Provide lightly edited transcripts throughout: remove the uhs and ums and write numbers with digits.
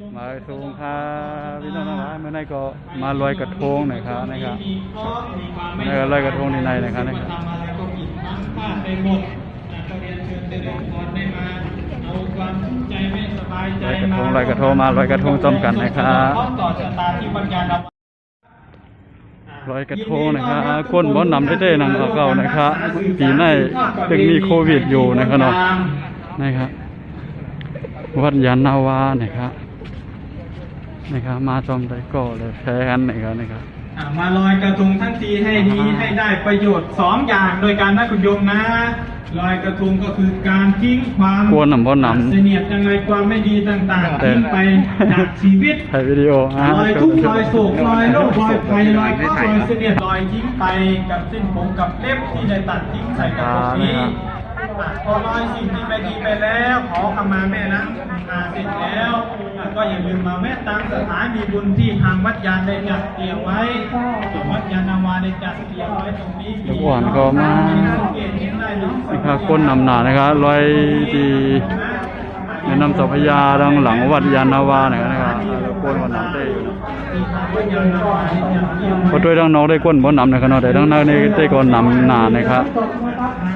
มาลอยกระทงครับพี่น้องทั้งหลายเมื่อไหร่ก็มาลอยกระทงหน่อยครับนะครับนี่ก็ลอยกระทงในนะครับนะครับลอยกระทงมาลอยกระทงจอมกันนะครับลอยกระทงนะครับก้นบ่อนำได้ๆนังเก่าๆนะครับปีนี้ยังมีโควิดอยู่นะครับเนาะนะครับวัดยานนาวานะครับมาจอมได้ก็เลยแพ้กันนะครับมาลอยกระทงทั้งทีให้ดีให้ได้ประโยชน์2อย่างโดยการนะคุณโยมนะลอยกระทงก็คือการทิ้งความกวนน้ำบ่อนำเสนียดยังไงความไม่ดีต่างๆทิ้งไปจากชีวิตถ่ายวิดีโอลอยทุกข์ลอยโศกลอยโรคลอยภัยลอยข้อลอยเสนียดลอยทิ้งไปกับเส้นผมกับเล็บที่ได้ตัดทิ้งใส่กระทงนี้พอลอยสิ่งที่ไม่ดีไปแล้วขอขมาแม่นะเสร็จแล้วก็อย่าลืมมาแวะตามสถานมีบุญที่ทางวัดยานได้จัดเตรียมไว้วัดยานนาวาได้จัดเตรียมไว้ตรงนี้ทุกวันก็มานะครับก้นนำหนานะครับลอยดีในน้ำเจ้าพระยาดังหลังวัดยานนาวานะครับก้นวันน้ำได้พอด้วยดังน้องได้ก้นบ่นำนะครับเนาะได้ดังนั้นได้ก้นนำหนานะครับ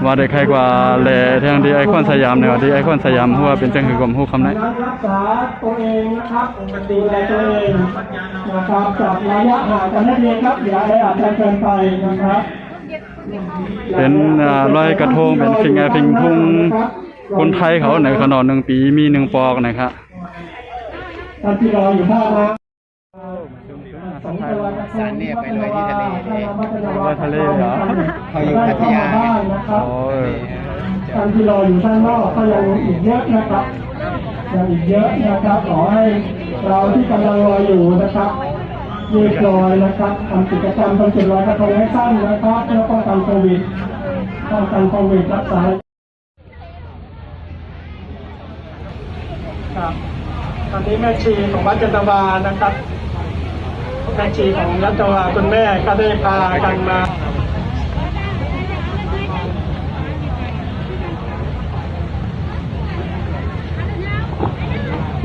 ว่าได้ใครกว่าแหล่ทางดีไอคอนสยามเนี่ยที่ไอคอนสยามหัวเป็นจังหือกลมหูคำไหนรักษาตัวเองนะครับปกติดูแลตัวเองนะครับจับระยะห่างกันให้ดีครับอย่าให้อาจจะเกินไปนะครับเป็นลอยกระทงเป็นฟิงทุ่งคนไทยเขาในขนม1 ปีมี1 ปอกนะครับท่านที่รออยู่ข้างนะสารเนี่ยไปลอยที่ทะเลลอยทะเลเหรอเขาอยู่พัทยาท่านที่รออยู่ข้างนอกก็ยังอีกเยอะนะครับยังอีกเยอะนะครับขอให้เราที่กำลังรออยู่นะครับยืดลอยนะครับทำกิจกรรมทำจุดลอยกระทงให้สั้นนะครับเพื่อป้องกันโควิดรักษาครับตอนนี้แม่ชีของวัดจันทวานะครับแม่ชีของรัตวาคุณแม่ก็ได้พากันมา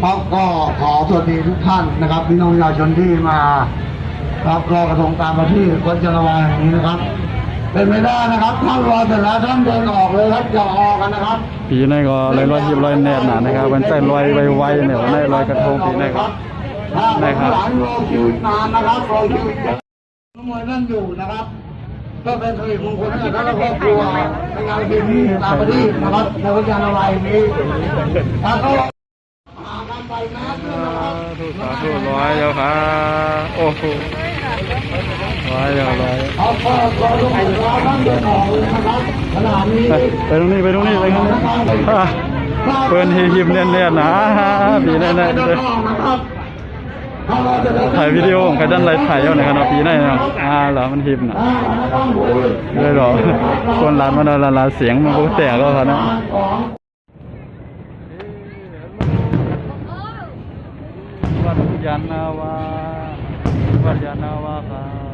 ครับก็ขอสวัสดีทุกท่านนะครับพี่น้องประชาชนที่มารับรอกระทงตามมาที่วัดจันทวาแห่งนี้นะครับเป็นไม่ได้นะครับท่านรอเสร็จแล้วท่านเดินออกเลยครับอย่าออกกันนะครับปีนี้ก็ลอยยิบลอยแนบหนานะครับมันใจลอยไวๆเนี่ยในลอยกระทงปีนี้ครับนะครับหลายรอคิวนานนะครับรอคิวขโมยนั่นอยู่นะครับก็เป็นสิริมงคลให้กับครอบครัวในงานปีนี้ตามมาที่นะครับในวัดจันทวาแห่งนี้แล้วก็ถูกสาธุร้อยแล้วครับโอ้โหร้อยแล้วร้อยไปตรงนี้ไปกันเปิดหิมเนียนๆนะปีแน่ๆเลยถ่ายวิดีโอของใครด้านไรถ่ายเอาไหนกันเนาะปีไหนเนาะเหรอมันหิมนะเลยหรอคนร้านมันร้านเสียงมันก็แตกแล้วครับนะวัดยานนาวาครับ